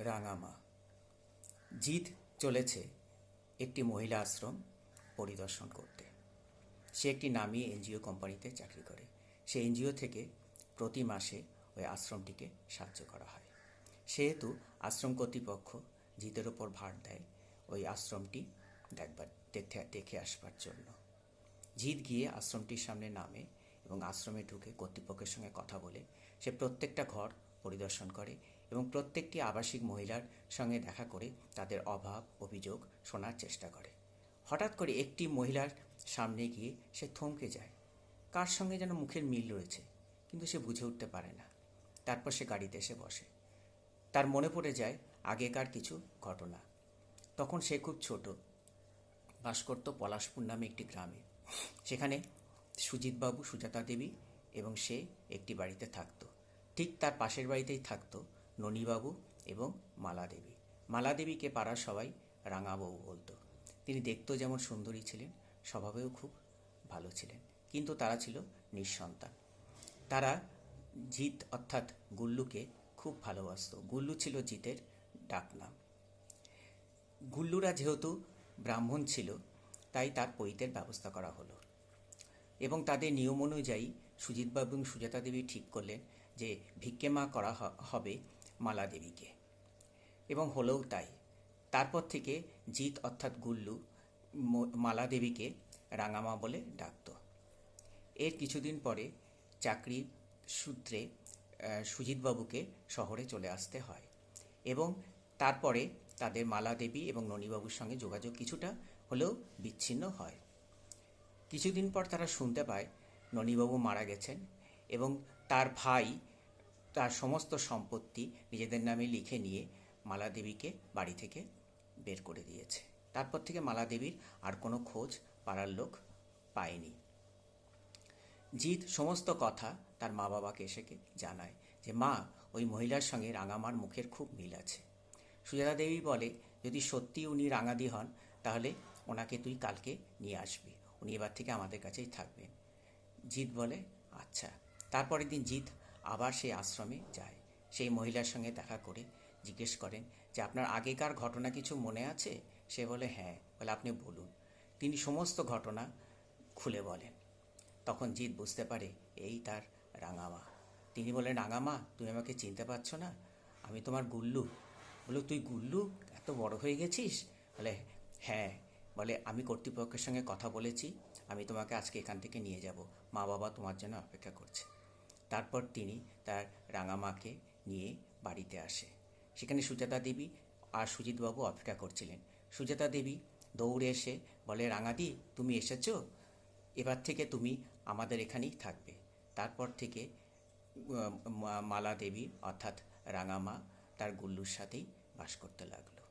রাঙামা। জিৎ চলেছে একটি মহিলা আশ্রম পরিদর্শন করতে। সে একটি নামী এনজিও কোম্পানিতে চাকরি করে। সে এনজিও থেকে প্রতি মাসে ওই আশ্রমটিকে সাহায্য করা হয়। সেহেতু আশ্রম কর্তৃপক্ষ জিতের ওপর ভার দেয় ওই আশ্রমটি দেখে আসবার জন্য। জিৎ গিয়ে আশ্রমটির সামনে নামে এবং আশ্রমে ঢুকে কর্তৃপক্ষের সঙ্গে কথা বলে সে প্রত্যেকটা ঘর পরিদর্শন করে এবং প্রত্যেকটি আবাসিক মহিলার সঙ্গে দেখা করে তাদের অভাব অভিযোগ শোনার চেষ্টা করে। হঠাৎ করে একটি মহিলার সামনে গিয়ে সে থমকে যায়। কার সঙ্গে যেন মুখের মিল রয়েছে, কিন্তু সে বুঝে উঠতে পারে না। তারপর সে গাড়িতে এসে বসে। তার মনে পড়ে যায় আগেকার কিছু ঘটনা। তখন সে খুব ছোট, বাস করত পলাশপুর নামে একটি গ্রামে। সেখানে সুজিতবাবু, সুজাতা দেবী এবং সে একটি বাড়িতে থাকতো। ঠিক তার পাশের বাড়িতেই থাকতো ননীবাবু এবং মালা দেবী। মালা দেবীকে পাড়ার সবাই রাঙাবাবু বলতো। তিনি দেখতেও যেমন সুন্দরী ছিলেন, স্বভাবেও খুব ভালো ছিলেন, কিন্তু তারা ছিল নিঃসন্তান। তারা জিৎ অর্থাৎ গুল্লুকে খুব ভালোবাসত। গুল্লু ছিল জিতের ডাকনাম। গুল্লুরা যেহেতু ব্রাহ্মণ ছিল, তাই তার পৈতের ব্যবস্থা করা হলো এবং তাদের নিয়ম অনুযায়ী সুজিতবাবু এবং সুজাতা দেবী ঠিক করলেন যে ভিক্ষে মা করা হবে মালা দেবীকে, এবং হলেও তাই। তারপর থেকে জিৎ অর্থাৎ গুল্লু মালা দেবীকে রাঙামা বলে ডাকত। এর কিছুদিন পরে চাকরি সূত্রে সুজিতবাবুকে শহরে চলে আসতে হয় এবং তারপরে তাদের মালা দেবী এবং ননীবাবুর সঙ্গে যোগাযোগ কিছুটা হলেও বিচ্ছিন্ন হয়। কিছুদিন পর তারা শুনতে পায় ননীবাবু মারা গেছেন এবং তার ভাই তার সমস্ত সম্পত্তি নিজেদের নামে লিখে নিয়ে মালা দেবীকে বাড়ি থেকে বের করে দিয়েছে। তারপর থেকে মালা দেবীর আর কোনো খোঁজ পাড়ার লোক পায়নি। জিৎ সমস্ত কথা তার মা বাবাকে এসে জানায় যে মা, ওই মহিলার সঙ্গে রাঙামার মুখের খুব মিল আছে। সুজাতা দেবী বলে, যদি সত্যি উনি রাঙাদি হন তাহলে ওনাকে তুই কালকে নিয়ে আসবি, উনি এবার থেকে আমাদের কাছেই থাকবেন। জিৎ বলে আচ্ছা। তারপরের দিন জিৎ আবার সেই আশ্রমে যায়। সেই মহিলার সঙ্গে দেখা করে জিজ্ঞেস করেন যে আপনার আগেকার ঘটনা কিছু মনে আছে? সে বলে হ্যাঁ। বলে আপনি বলুন। তিনি সমস্ত ঘটনা খুলে বলেন। তখন জিৎ বুঝতে পারে এই তার রাঙামা। তিনি বলেন, রাঙামা, তুমি আমাকে চিনতে পারছো না? আমি তোমার গুল্লু। বলো, তুই গুল্লু? এত বড় হয়ে গেছিস? বলে হ্যাঁ। বলে আমি কর্তৃপক্ষের সঙ্গে কথা বলেছি, আমি তোমাকে আজকে এখান থেকে নিয়ে যাব, মা বাবা তোমার জন্য অপেক্ষা করছে। তারপর তিনি তার রাঙামাকে নিয়ে বাড়িতে আসে। সেখানে সুজাতা দেবী আর সুজিতবাবু অপেক্ষা করছিলেন। সুজাতা দেবী দৌড়ে এসে বলে, রাঙাদি, তুমি এসেছো, এবার থেকে তুমি আমাদের এখানেই থাকবে। তারপর থেকে মালা দেবী অর্থাৎ রাঙামা তার গুল্লুর সাথেই বাস করতে লাগলো।